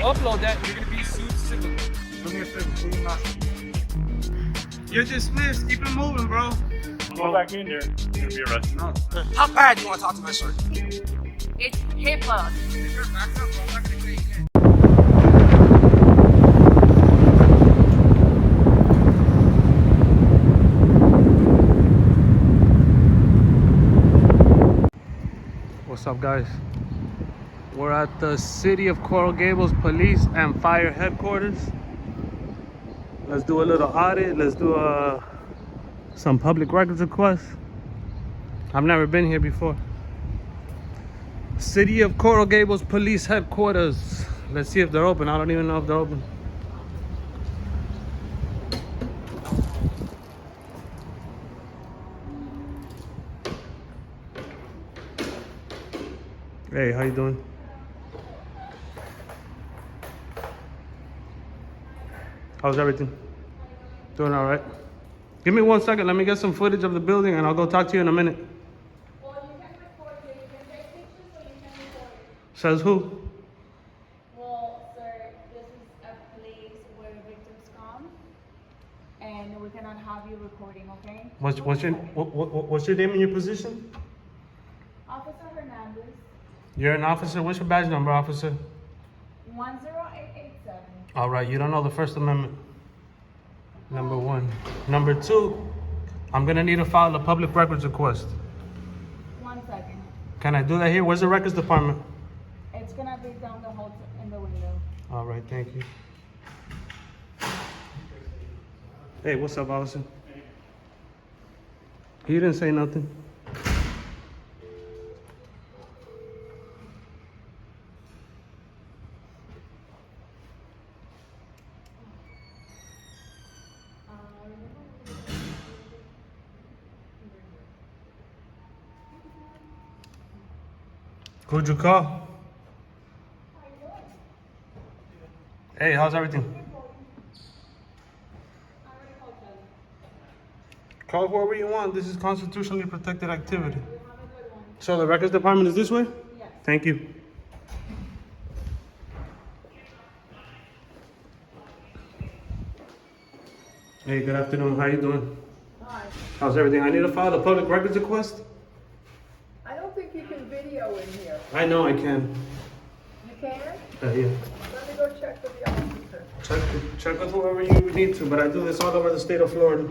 upload that, you're gonna be sued civilly. Do me a favor, please not. You're dismissed. Keep it moving, bro. Go back in there. You're gonna be arrested. No. How bad do you want to talk to my sir? It's HIPAA. If you're back up, bro, I'm not gonna say you can't. What's up, guys? We're at the City of Coral Gables Police and Fire Headquarters. Let's do a little audit. Let's do some public records requests. I've never been here before. City of Coral Gables Police Headquarters. Let's see if they're open. I don't even know if they're open. Hey, how you doing? How's everything? Doing all right? Give me 1 second. Let me get some footage of the building and I'll go talk to you in a minute. Well, you can record it. You can take pictures or you can record it. Says who? Well, sir, this is a place where victims come, and we cannot have you recording, okay? What's your name and your position? Officer Hernandez, You're an officer. What's your badge number, officer? 10887. All right, you don't know the First Amendment. Number one. Number two, I'm gonna need to file a public records request. 1 second. Can I do that here? Where's the records department? It's gonna be down the hall in the window. All right, thank you. Hey, what's up, officer? He didn't say nothing. Who'd you call? Hey, how's everything? Call whoever you want. This is constitutionally protected activity. So the records department is this way? Yes. Thank you. Hey, good afternoon. How you doing? Hi. How's everything? I need to file a public records request. I don't think you can video in here. I know I can. You can? Yeah. Let me go check with the officer. Check with whoever you need to, but I do this all over the state of Florida.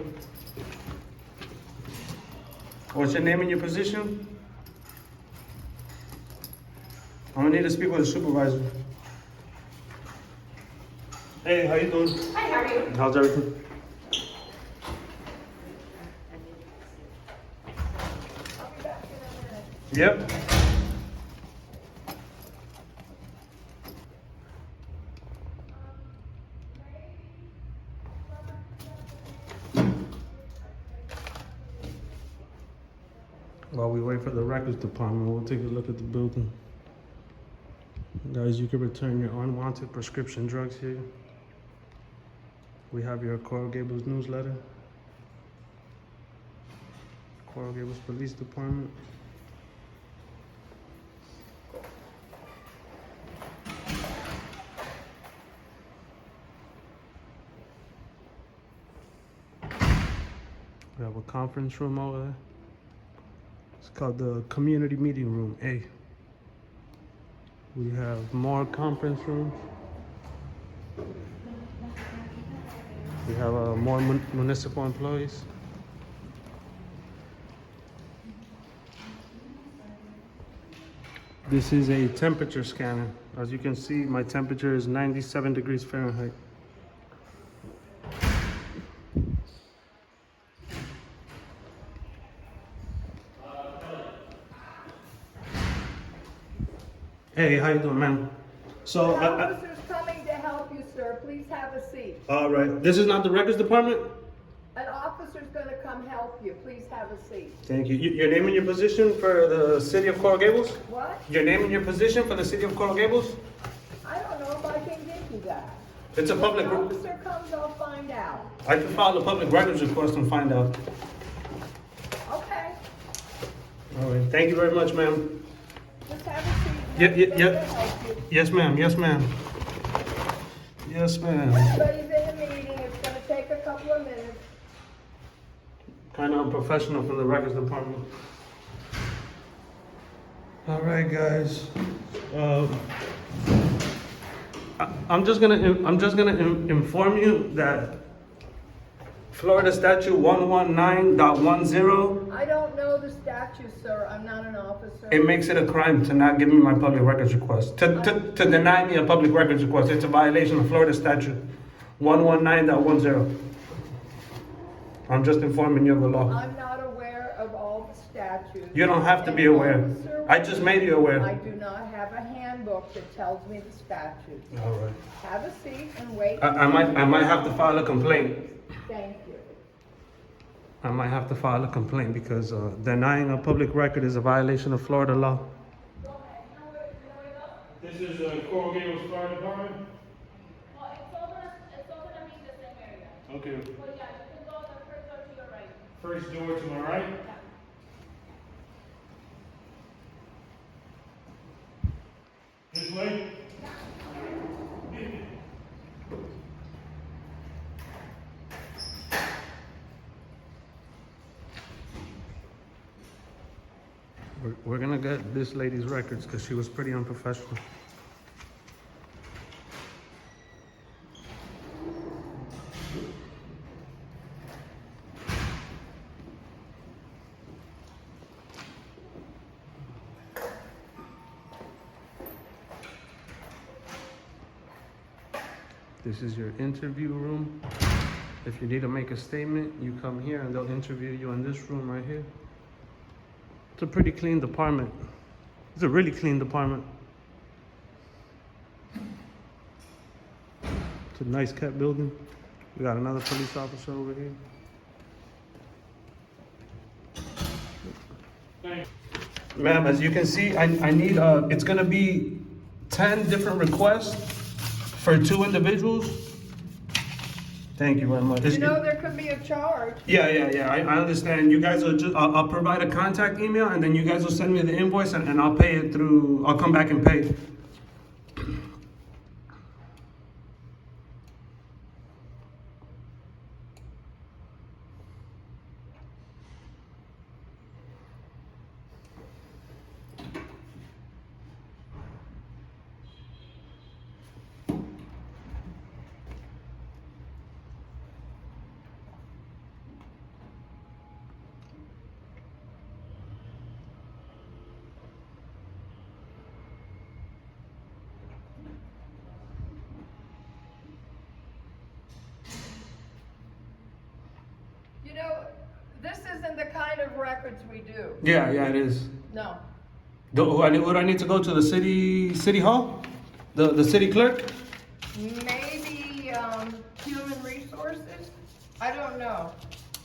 What's your name and your position? I'm gonna need to speak with a supervisor. Hey, how you doing? Hi, how are you? How's everything? I'll be back in a minute. Yep. While we wait for the records department, we'll take a look at the building. Guys, you can return your unwanted prescription drugs here. We have your Coral Gables newsletter. Coral Gables Police Department. We have a conference room over there. It's called the Community Meeting Room A. We have more conference rooms. We have more municipal employees. This is a temperature scanner. As you can see, my temperature is 97 degrees Fahrenheit. Hey, how you doing, ma'am? So, The officer's coming to help you, sir. Please have a seat. all right. This is not the records department? An officer's gonna come help you. Please have a seat. Thank you. Your name and your position for the city of Coral Gables? What? Your name and your position for the city of Coral Gables? I don't know if I can give you that. It's a public. When the officer comes, I'll find out. I can file a public records request and find out. Okay. All right. Thank you very much, ma'am. Just have a seat. Yep, yep, They're yep. gonna help you. Yes, ma'am. Yes, ma'am. Yes, ma'am. Everybody's in a meeting, it's gonna take a couple of minutes. Kind of unprofessional from the records department. All right, guys. I'm just gonna inform you that Florida Statute 119.10, I don't know the statute, sir, I'm not an officer. it makes it a crime to not give me my public records request, to deny me a public records request. It's a violation of Florida Statute 119.10. I'm just informing you of the law. I'm not aware of all the statutes. You don't have to be An aware. officer- I just made you I aware. do not have a handbook that tells me the statute. All right. Have a seat and wait. I might have to file a complaint. Thank you. I might have to file a complaint because denying a public record is a violation of Florida law. This is Coral Gables Fire Department? Well, it's all gonna be the same area. Okay. But yeah, you can go the first door to your right. First door to my right? This way? We're gonna get this lady's records because she was pretty unprofessional. This is your interview room. If you need to make a statement, you come here and they'll interview you in this room right here. It's a pretty clean department. It's a really clean department. It's a nice kept building. We got another police officer over here. Thanks. Ma'am, as you can see, I need, it's gonna be 10 different requests for 2 individuals. Thank you very much. You know, there could be a charge. Yeah, I understand. You guys will just, I'll provide a contact email and then you guys will send me the invoice and I'll pay it through, I'll come back and pay. You know, this isn't the kind of records we do. Yeah, it is. No. Would I need to go to the city hall? The city clerk? Maybe, human resources? I don't know.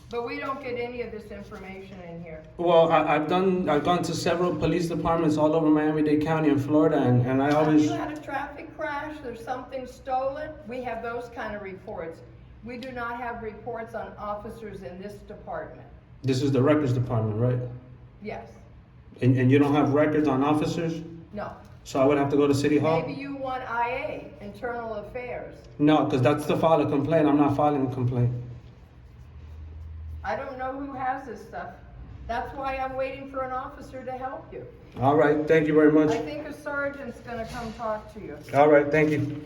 But we don't get any of this information in here. Well, I've gone to several police departments all over Miami-Dade County and Florida and I Have always, you had a traffic crash, there's something stolen? We have those kind of reports. We do not have reports on officers in this department. this is the records department, right? Yes. And you don't have records on officers? No. So I would have to go to city hall? Maybe you want IA, Internal Affairs. No, because that's to file a complaint. I'm not filing a complaint. I don't know who has this stuff. That's why I'm waiting for an officer to help you. All right, thank you very much. I think a sergeant's gonna come talk to you. All right, thank you.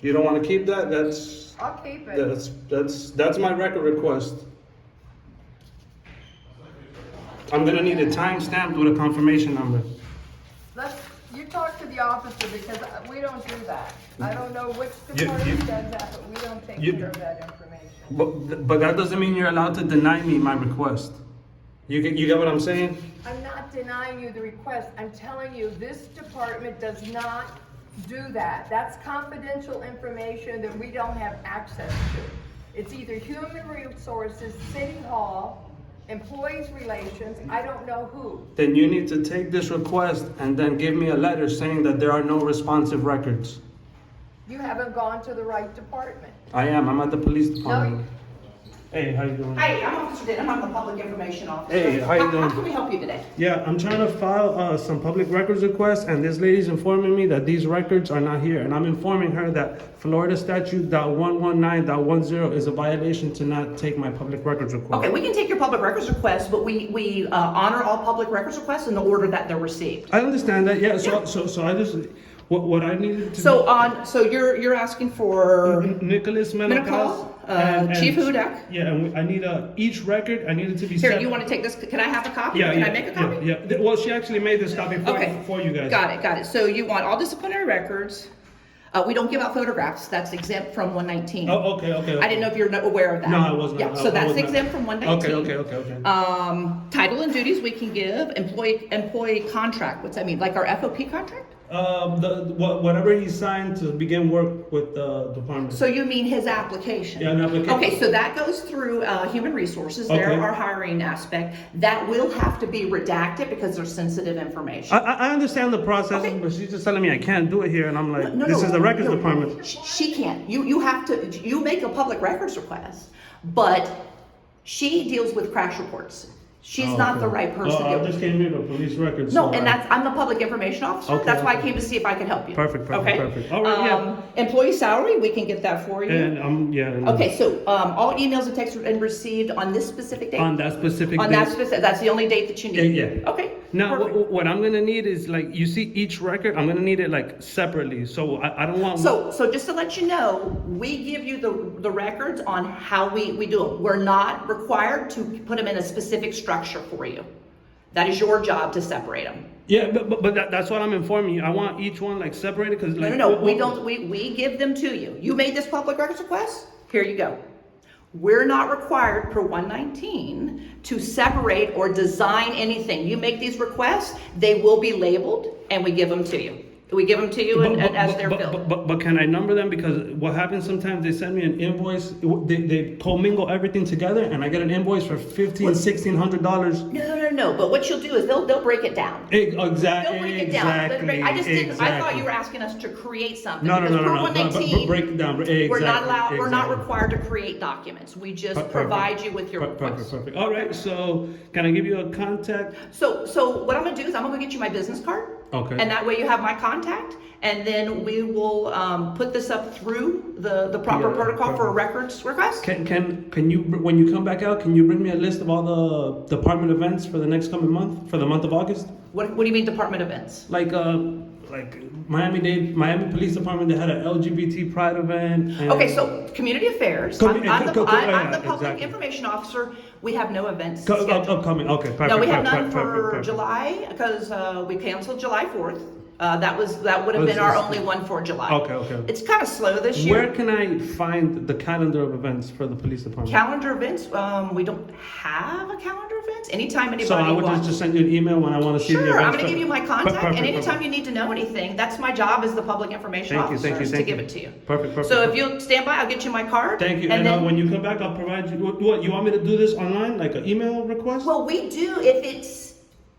You don't want to keep that? I'll keep it. That's my record request. I'm gonna need a timestamp with a confirmation number. You talk to the officer because we don't do that. I don't know which You- department does that, but we don't take you- care of that information. But that doesn't mean you're allowed to deny me my request. You get what I'm saying? I'm not denying you the request. I'm telling you, this department does not do that. That's confidential information that we don't have access to. It's either human resources, city hall, employees relations, I don't know who. Then you need to take this request and then give me a letter saying that there are no responsive records. You haven't gone to the right department. I am. I'm at the police No, department. Hey, how you doing? Hi, I'm Officer Denham. I'm the Public Information Officer. Hey, how you doing? How can we help you today? Yeah, I'm trying to file some public records requests, and this lady's informing me that these records are not here, and I'm informing her that Florida statute .119.10 is a violation to not take my public records request. Okay, we can take your public records request, but we honor all public records requests in the order that they're received. I understand that. Yeah. So I just what I needed to So you're asking for Nicholas Menacaz, Menacaz, Chief Hudak. Yeah, and I need each record. I need it to be Here, separate. you want to take this? Can I have a copy? Yeah, Can yeah, I make a copy? Yeah. Well, she actually made this copy for you guys. Got it. So you want all disciplinary records. We don't give out photographs. That's exempt from 119. Oh, okay. I didn't know if you're aware of that. No, I wasn't. Yeah, so I that's wasn't. exempt from 119. Okay. Title and duties we can give. Employee contract. What's that mean? Like our FOP contract? Whatever he signed to begin work with the department. So you mean his application? Yeah, an application. Okay, so that goes through Human Resources. Okay. They're our hiring aspect. That will have to be redacted because they're sensitive information. I understand the process, Okay. but she's just telling me I can't do it here, and I'm like, No, this is the records no. department. She can't. You have to. You make a public records request, but she deals with crash reports. She's Oh, not okay. the right person to I deal with. just came here to police records. No, so and I'm the public information officer. Okay, That's why I okay. came to see if I could help you. Perfect. All right, Employee salary, we can get that for you. And yeah. Okay, so all emails and texts and received on this specific date? On that specific On date. that specific, that's the only date that you need? Yeah. Okay. Now, perfect. what I'm gonna need is like, you see each record, I'm gonna need it like separately. So I don't want. So just to let you know, we give you the records on how we do it. We're not required to put them in a specific structure for you. That is your job to separate them. Yeah, but that's what I'm informing you. I want each one like separated because like. No, we don't, we give them to you. You made this public records request? Here you go. We're not required per 119 to separate or design anything. You make these requests, they will be labeled, and we give them to you. We give them to you and as they're filled. But can I number them? Because what happens sometimes, they send me an invoice, they commingle everything together, and I get an invoice for $1,600. No. But what you'll do is they'll break it down. Exactly. They'll break it down. I just didn't. I thought you were asking us to create something. No. Because per 119, Break it down. Exactly. we're not allowed. We're not Exactly. required to create documents. We just Perfect. provide you with your requests. Perfect. All right. So can I give you a contact? So what I'm gonna do is I'm gonna go get you my business card. Okay. And that way you have my contact, and then we will put this up through the proper Yeah, protocol for a perfect. records request. Can you, when you come back out, can you bring me a list of all the department events for the next coming month, for the month of August? What do you mean department events? Like Miami Police Department, they had an LGBT Pride event. And Okay, so community affairs. I'm the public information officer. We have no events scheduled. Upcoming. Okay, perfect. No, we have none perfect, for perfect. July because we canceled July 4th. That would have been our only one for July. Okay. It's kind of slow this year. Where can I find the calendar of events for the police department? Calendar events, we don't have a calendar events. Anytime anybody So I would wants. just send you an email when I want to see the Sure, events. I'm gonna give you my contact, Perfect, and anytime perfect. you need to know anything, that's my job as the public information Thank you, officer, is to thank give you. it to you. Perfect. So if you'll stand by, I'll get you my card. Thank you. And then, when you come back, I'll provide you. What you want me to do this online, like an email request? well, we do if it's,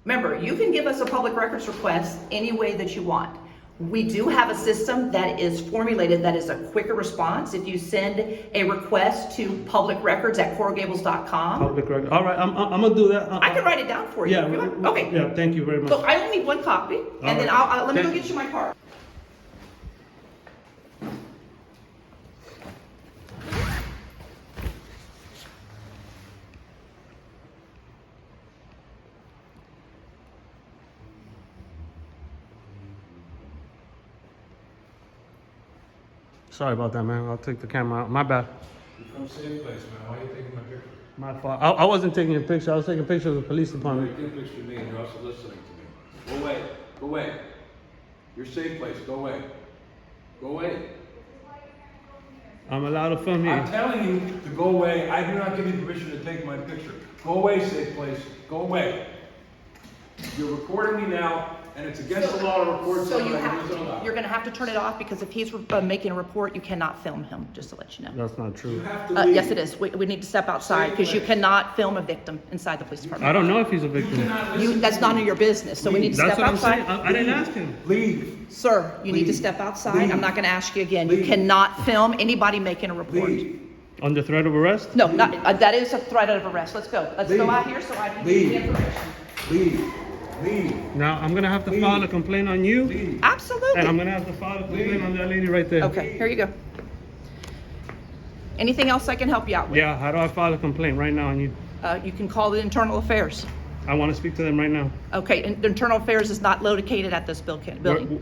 remember, you can give us a public records request any way that you want. We do have a system that is formulated that is a quicker response. If you send a request to publicrecords@coralgables.com, Public record. All right, I'm gonna do that. I can write it down for you. Yeah. if you want. Okay. Yeah. Thank you very much. So I only need one copy, and then right. let me go Thank get you my card. Sorry about that, man. I'll take the camera out. My bad. You're from same place, man. Why are you taking my picture? My fault. I wasn't taking a picture. I was taking a picture of the police You're department. taking a picture of me and you're also listening to me. Go away. Go away. Your safe place. Go away. Go away. I'm allowed to film I'm here. telling you to go away. I do not give you permission to take my picture. Go away, safe place. Go away. You're recording me now, and it's against the law to record So someone you that have isn't allowed. to, you're gonna have to turn it off because if he's making a report, you cannot film him, just to let you know. That's not You true. have to leave. Yes, it is. We need to step outside because you cannot film a victim inside the police I department. don't know if he's a You victim. cannot listen. That's none of your business, so we need to That's step what I'm saying. outside. I didn't ask him. Leave. Sir, you need to Leave. step outside. Leave. I'm not gonna ask you again. You Leave. cannot film anybody making a report. Leave. Under threat of arrest? No, not, that is a threat of arrest. Let's go. Let's go out here so I can give you the information. Leave. Now, I'm gonna have to file a complaint on you, Leave. Absolutely. and I'm gonna have to file a complaint on that lady right there. Okay, here you go. Anything else I can help you out with? Yeah, how do I file a complaint right now on you? You can call the Internal Affairs. I want to speak to them right now. Okay, and Internal Affairs is not located at this building.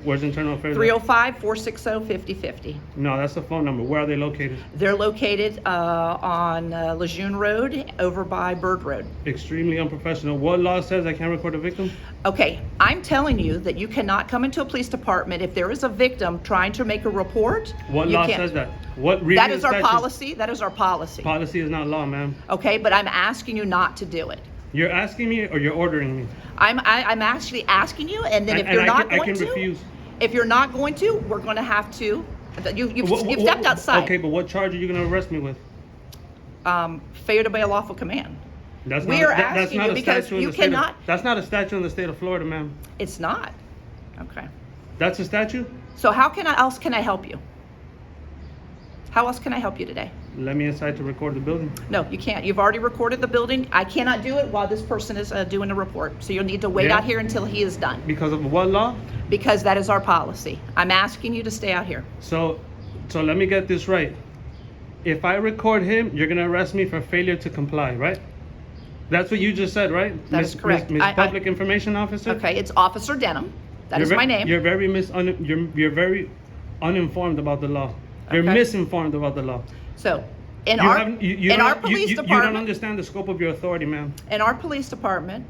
Where's Internal Affairs? 305-460-5050. No, that's the phone number. Where are they located? They're located on Lejeune Road over by Bird Road. Extremely unprofessional. What law says I can't record a victim? Okay, I'm telling you that you cannot come into a police department if there is a victim trying to make a report. What you law can't. says that? What reading That is our statute? policy. That is our policy. Policy is not law, ma'am. Okay, but I'm asking you not to do it. You're asking me or you're ordering me? I'm actually asking you, and then if And you're I not can going to, refuse. if you're not going to, we're going to have to. You've stepped outside. Okay, but what charge are you going to arrest me with? Failure to obey a lawful command. That's We not, are that's asking not you a because statute in you the state cannot. Of, that's not a statute in the state of Florida, ma'am. It's not. Okay. That's a statute? So how else can I help you? How else can I help you today? Let me inside to record the building. No, you can't. You've already recorded the building. I cannot do it while this person is doing a report. So you'll need to wait Yeah. out here until he is done, Because of what law? because that is our policy. I'm asking you to stay out here. So let me get this right. If I record him, you're going to arrest me for failure to comply, right? That's what you just said, right? That is correct. Miss Public Information Officer? Okay, it's Officer Denham. That is my name. You're very you're very uninformed about the law. You're Okay. misinformed about the law. So in You our haven't- you in our don't- police you don't department, understand the scope of your authority, ma'am. in our police department,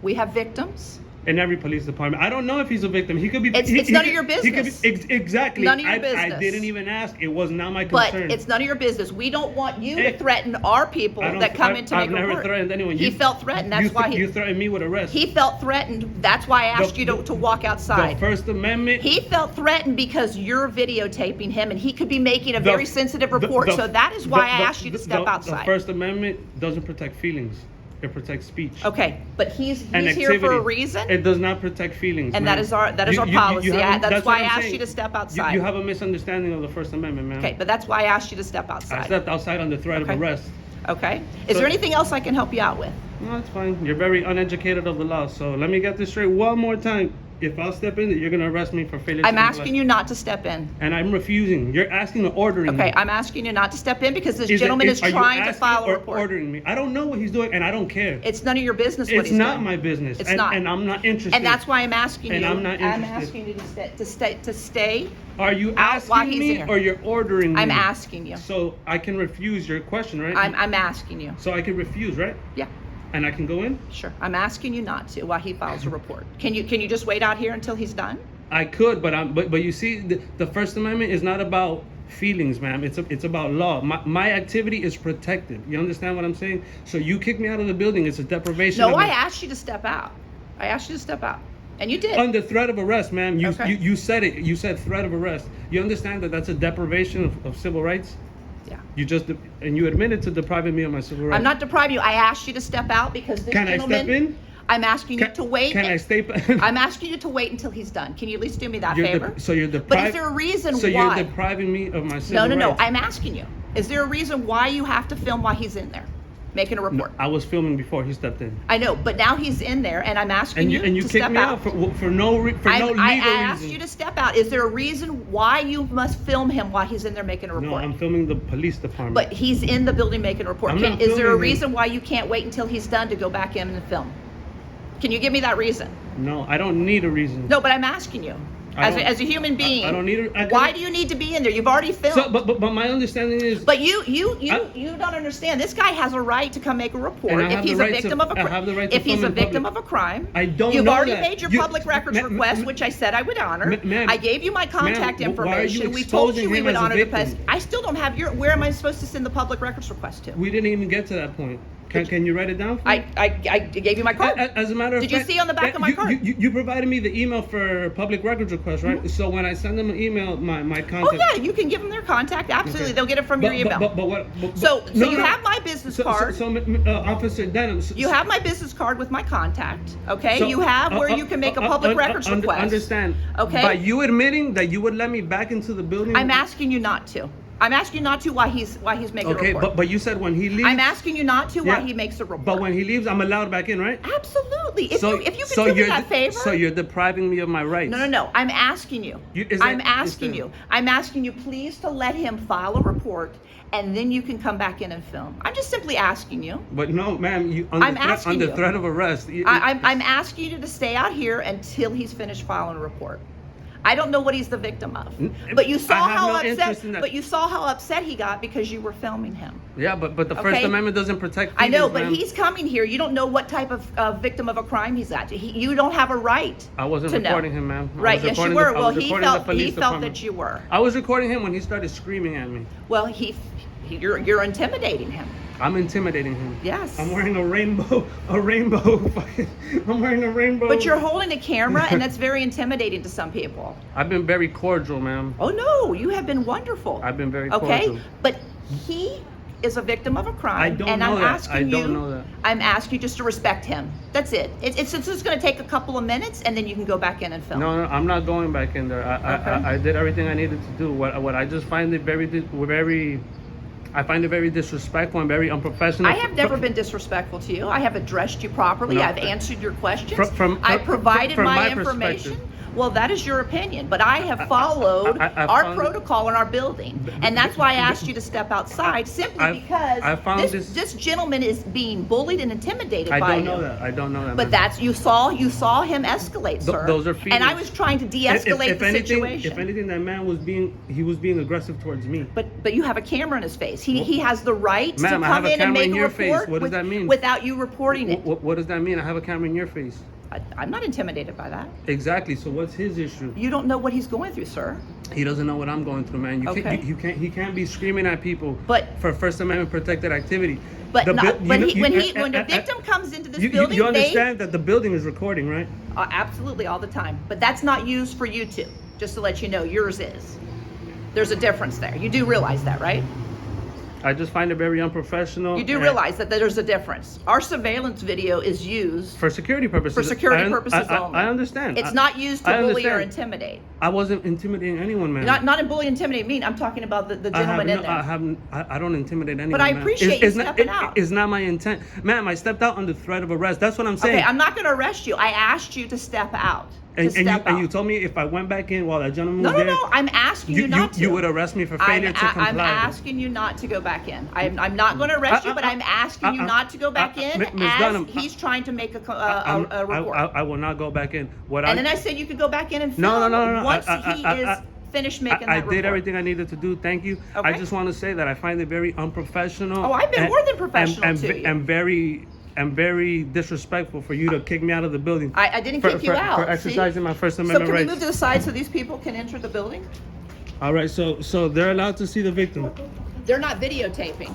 we have victims. In every police department. I don't know if he's a victim. He could be. It's none of your he could be- business. Exactly. None of your I business. didn't even ask. It was not my But concern. it's none of your business. We don't want you Hey, to threaten our people I don't- that come in to I've make a never report. threatened anyone. He You- felt threatened. That's why you threatened me with arrest. he felt threatened. That's why I asked you to walk The outside. First Amendment. He felt threatened because you're videotaping him, and he could be making a the- very sensitive report. So that is why I asked you to step The outside. First Amendment doesn't protect feelings. It protects speech. Okay, but he's And here for a activity. reason. It does not protect feelings. And ma'am. that is our policy. haven't- That's why what I I'm asked saying. you to step outside. You have a misunderstanding of the First Amendment, ma'am. Okay, but that's why I asked you to step I outside. stepped outside under threat Okay. of arrest. Okay. Is So- there anything else I can help you out with? No, it's fine. You're very uneducated of the law. So let me get this straight one more time. If I'll step in, you're gonna arrest me for failure to I'm comply. asking you not to step in. And I'm refusing. You're asking or ordering Okay, me. I'm asking you not to step in because this Is it- gentleman is are you trying to asking file a or report. ordering me? I don't know what he's doing, and I don't care. It's none of your business what It's he's not doing. my business. It's and, not. And I'm not interested. And that's why I'm asking And you. I'm not I'm interested. asking you to stay. Are you out while asking he's me here. or you're ordering me? I'm asking you. So I can refuse your question, right? I'm asking you. So I can refuse, right? Yeah, And I can go in? sure. I'm asking you not to while he files a report. Can you just wait out here until he's done? I could, but you see, the First Amendment is not about feelings, ma'am. It's about law. My activity is protected. You understand what I'm saying? So you kick me out of the building. It's a deprivation. No, of I my- asked you to step out. I asked you to step out, and you did. Under threat of arrest, ma'am. Okay. You said it. You said threat of arrest. You understand that that's a deprivation of civil rights? Yeah. And you admitted to depriving me of my civil rights. I'm not depriving you. I asked you to step out because this Can I gentleman. step in? I'm asking you to wait. Can I stay? I'm asking you to wait until he's done. Can you at least do me that You're favor? so you're depriving. But is there a reason so why? you're depriving me of my civil No. rights. I'm asking you. Is there a reason why you have to film while he's in there, making a No, report? I was filming before he stepped in. I know, but now he's in there, and I'm asking And you you to kicked step me out for no legal I asked reason. you to step out. Is there a reason why you must film him while he's in there making a No, report? I'm filming the police department. But he's in the building making a report. I'm not Is there a filming him. reason why you can't wait until he's done to go back in and film? Can you give me that reason? No, I don't need a reason. No, but I'm asking you. I As don't- a human being, I don't need a- why do you need to be in there? You've already filmed. So, but my understanding is. But you don't understand. This guy has a right to come make a report And I if have the he's a right to- victim of a I have the right to if he's film a in victim public. of a crime. I don't You've know already that. made your You- public records request, which I said I would honor. Ma'am, I gave you my contact ma'am, why are you information. We told you exposing we him would as a honor the victim? pest. I still don't have your. Where am I supposed to send the public records request to? We didn't even get to that point. Can you write it down for me? I gave you my card. As a matter of Did you fact, see on the back of my card? You provided me the email for public records request, right? Mm-hmm. So when I send them an email, my Oh contact. yeah, you can give them their contact. Absolutely, Okay. they'll get it from your email. But what? So you have my business card. So, Officer Denham. You have my business card with my contact, okay? So, you have where you can make a public records request. Understand. Okay. By you admitting that you would let me back into the building. I'm asking you not to. I'm asking you not to while he's making a Okay, report. but you said when he leaves. I'm asking you not to while Yeah. he makes a report. But when he leaves, I'm allowed back in, right? Absolutely. If you could do me that favor. So you're depriving me of my rights. No. I'm asking you. I'm asking you please to let him file a report, and then you can come back in and film. I'm just simply asking you. But no, ma'am, I'm asking under you. threat of arrest. I'm asking you to stay out here until he's finished filing a report. I don't know what he's the victim of, but you saw I have how no upset. interest in that. But you saw how upset he got because you were filming him. Yeah, but the First Okay. Amendment doesn't protect. I know, feelings, but ma'am. he's coming here. You don't know what type of victim of a crime he's at. You don't have a right. I wasn't to know. recording him, ma'am. I Right? was Yes, you recording were. the- I Well, was he recording the felt police department. that you were. I was recording him when he started screaming at me. Well, you're intimidating him. I'm intimidating him. Yes. I'm wearing a rainbow. I'm wearing a rainbow. But you're holding a camera, and that's very intimidating to some people. I've been very cordial, ma'am. Oh no, you have been wonderful. I've been very okay, cordial. but he is a victim of a crime, I don't and know I'm that. asking I you. don't know that. I'm asking you just to respect him. That's it. It's just going to take a couple of minutes, and then you can go back in and film. No, I'm not going back in there. I did everything I needed to do. What I just find it very. I find it very disrespectful and very unprofessional. I have never been disrespectful to you. I have addressed you properly. No. I've answered your questions. From I provided from my my information. perspective. Well, that is your opinion, but I have followed I our found- protocol in our building, and that's why I asked you to step outside, simply because I found this gentleman is being bullied and intimidated I by don't you. know that. I don't know that. But ma'am. that's you saw him escalate, sir. Those are and I feelings. was trying to de-escalate If the anything, situation. If anything, that man was being aggressive towards me. But you have a camera in his face. He has the right Ma'am, to I have come a in and camera make in a your face. report What does that mean? without you reporting it. What does that mean? I have a camera in your face. I'm not intimidated by that. Exactly. So what's his issue? You don't know what he's going through, sir. He doesn't know what I'm going through, man. Okay. He can't be screaming at people But- for First Amendment protected activity. But The not, bu- when you know- you- when a victim comes into this you building, understand that the building is recording, right? absolutely all the time. But that's not used for YouTube. Just to let you know, yours is. There's a difference there. You do realize that, right? I just find it very unprofessional. You do and- realize that there's a difference. Our surveillance video is used for security purposes. for security I- purposes I only. I understand. It's not used to I bully or understand. intimidate. I wasn't intimidating anyone, man. Not in bully, intimidate, mean. I'm talking about the gentleman in there. I don't intimidate anyone. I ma'am. appreciate you it's not, stepping out. It's not my intent, ma'am. I stepped out under threat of arrest. That's what I'm saying. Okay, I'm not going to arrest you. I asked you to step out. and you told me if I went back in while that gentleman was there, No. I'm asking you not to. You would arrest me for failure to comply. I'm asking you not to go back in. I'm not going to arrest you, but I'm asking you not to go back in Ms. as Dunham, he's trying to make a report. I will not go back in. And then I said you could go back in and film No. once he is finished making that I report. did everything I needed to do. Thank you. I Okay. just want to say that I find it very unprofessional. Oh, I've been more than professional to you. And very disrespectful for you to kick me out of the building. I didn't kick you out. For exercising my First So Amendment can we rights. move to the side so these people can enter the building? All right, so they're allowed to see the victim. They're not videotaping.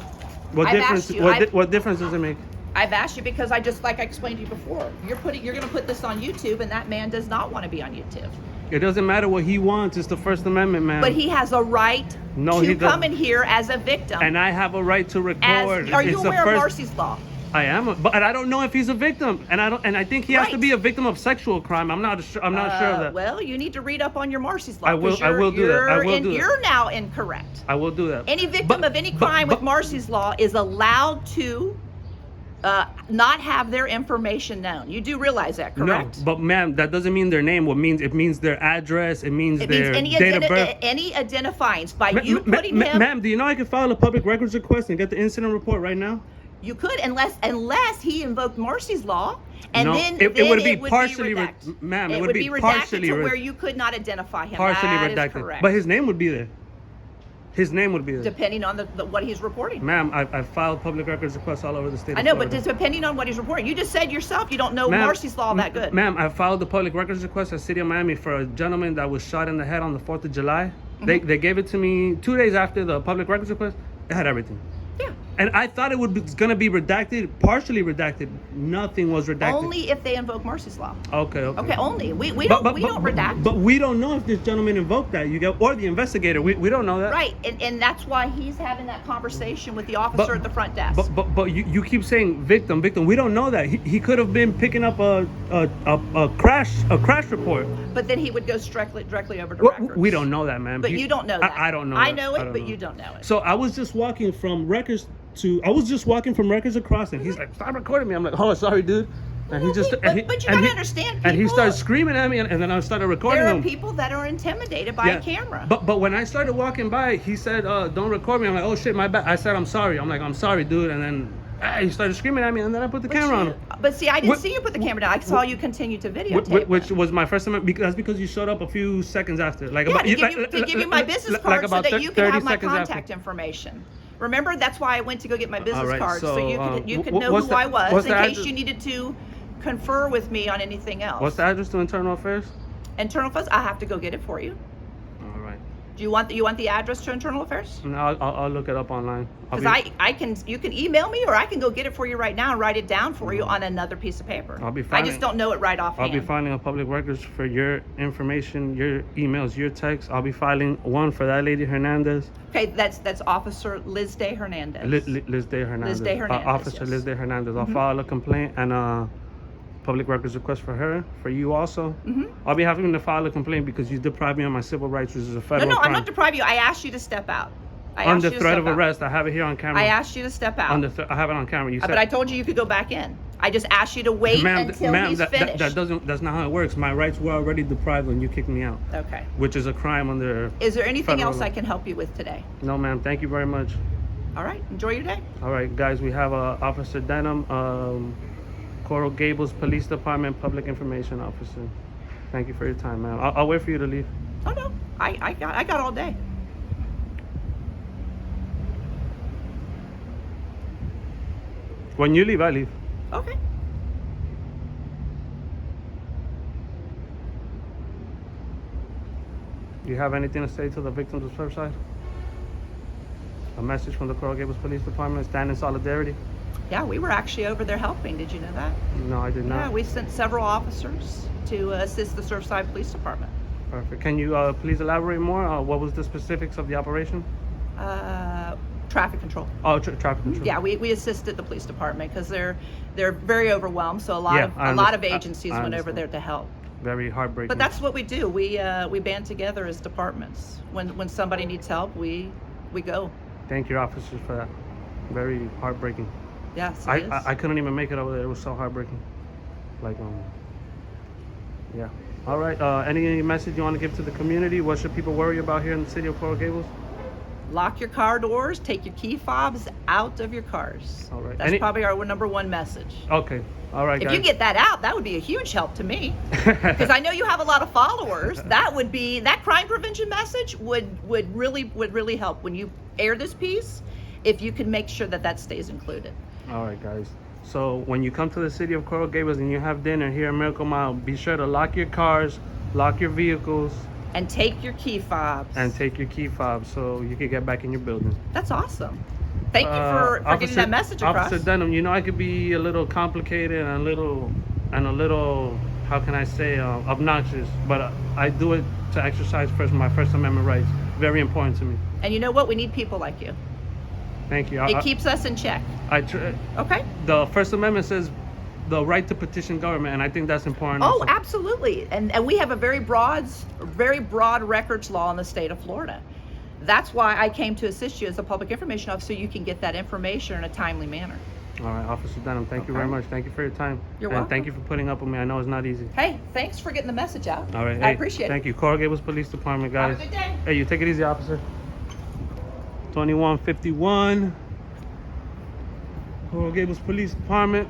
What I've difference? asked you, What difference does it make? I've asked you because like I explained to you before, you're going to put this on YouTube, and that man does not want to be on YouTube. It doesn't matter what he wants. It's the First Amendment, man. But he has a right No, he to come doesn't. in here as a victim. And I have a right to record. Are you It's the aware of first- Marcy's law? I am, but I don't know if he's a victim, and I think he has to Right. be a victim of sexual crime. I'm not sure of that. Well, you need to read up on your Marcy's law. I will- 'cause I will do that. I you're will do that. You're now incorrect. I will do that. Any victim But- of any but- crime but- with Marcy's law is allowed to not have their information known. You do realize that, correct? No, but ma'am, that doesn't mean their name. It means their address. It means It their means date of birth. any identifiings by you putting him. Ma'am, do you know I can file a public records request and get the incident report right now? You could, unless he invoked Marcy's law, and No, then it would be partially redacted. ma'am, It would be redacted partially to where you could not identify him. partially That is redacted. correct. But his name would be there. His name would be there. Depending on what he's reporting. Ma'am, I filed public records requests all over the state. I know, but depending on what he's reporting. You just said yourself you don't know Marcy's law that good. Ma'am, I filed the public records request at City of Miami for a gentleman that was shot in the head on the 4th of July. Mm-hmm. They gave it to me 2 days after the public records request. It had everything. Yeah. And I thought it was gonna be redacted, partially redacted. Nothing was redacted. Only if they invoke Mercy's Law. Okay, okay. Okay, only. We don't redact. But we don't know if this gentleman invoked that. You get, or the investigator. We don't know that. Right, and that's why he's having that conversation with the officer at the front desk. But you keep saying victim. We don't know that. He could have been picking up a crash report. But then he would go directly over to records. We don't know that, man. But you don't know that. I don't know. I know it, but you don't know it. So I was just walking from records across, and he's like, "Stop recording me." I'm like, "Oh, sorry, dude." And he just, but you gotta understand, and he people- started screaming at me, and then I started recording There are him. people that are intimidated by a camera. But when I started walking by, he said, "Don't record me." I'm like, "Oh shit, my bad." I said, "I'm sorry." I'm like, "I'm sorry, dude." And then he started screaming at me, and then I put the camera on him. But see, I didn't What- see you put the camera down. I saw you continue to videotape. Which was my first time. That's because you showed up a few seconds after. Like Yeah, about, to give you my business like card so about that you can 30 have my seconds after. contact information. Remember, that's why I went to go get my business All right, card, so you could wh- know what's who the- I was what's in the case address? you needed to confer with me on anything else. What's the address to Internal Affairs? Internal Affairs? I have to go get it for you. All right. Do you want the address to Internal Affairs? No, I'll look it up online. Because you can email me, or I can go get it for you right now and write it down for you on another piece of paper. I'll be I fine. just don't know it right offhand. I'll be filing a public records for your information, your emails, your texts. I'll be filing one for that lady Hernandez. Okay, that's Officer Liz Day Hernandez. Liz Day Hernandez. Liz Day Hernandez, Officer yes. Liz Day Hernandez. I'll file a complaint and public records request for her, for you also. I'll be having to file a complaint because you deprived me of my civil rights, which is a federal No, crime. I'm not depriving you. I asked you to step out. Under threat of arrest. I have it here on camera. I asked you to step out. I have it on camera. You said, But I told you could go back in. I just asked you to wait until he's finished. that's not how it works. My rights were already deprived when you kicked me out. Okay. Which is a crime under. Is there anything federal else law. I can help you with today? No, ma'am. Thank you very much. All right. Enjoy your day. All right, guys. We have Officer Denham, Coral Gables Police Department Public Information Officer. Thank you for your time, ma'am. I'll wait for you to leave. Oh no, I got all day. When you leave, I leave. Okay. Do you have anything to say to the victims of Surfside? A message from the Coral Gables Police Department, stand in solidarity? Yeah, we were actually over there helping. Did you know that? No, I did not. Yeah, we sent several officers to assist the Surfside Police Department. Perfect. Can you please elaborate more? What was the specifics of the operation? Traffic control. Oh, traffic control. Yeah, we assisted the police department because they're very overwhelmed. So a lot of agencies went over there to help. Very heartbreaking. But that's what we do. We band together as departments. When somebody needs help, we go. Thank your officers for that. Very heartbreaking. Yes, it is. I couldn't even make it over there. It was so heartbreaking. Like, yeah. All right. Any message you want to give to the community? What should people worry about here in the city of Coral Gables? Lock your car doors. Take your key fobs out of your cars. All right. That's probably our number one message. Okay. All right, If guys. you get that out, that would be a huge help to me. Because I know you have a lot of followers. That crime prevention message would really help when you air this piece. If you can make sure that stays included. All right, guys. So when you come to the city of Coral Gables and you have dinner here at Miracle Mile, be sure to lock your cars, lock your vehicles, And take your key fobs. so you can get back in your building. That's awesome. Thank you for getting that message across. Officer Denham, you know I could be a little complicated and a little, how can I say, obnoxious, but I do it to exercise my First Amendment rights. Very important to me. And you know what? We need people like you. Thank you. It keeps us in check. Okay? The First Amendment says the right to petition government, and I think that's important. Oh, also. absolutely. And we have a very broad records law in the state of Florida. That's why I came to assist you as a public information officer, so you can get that information in a timely manner. All right, Officer Denham, thank you very much. Thank you for your time. You're and welcome. Thank you for putting up with me. I know it's not easy. Hey, thanks for getting the message out. All right. I appreciate it. Thank you. Coral Gables Police Department, guys. Have a good day. Hey, you take it easy, officer. 2151. Coral Gables Police Department.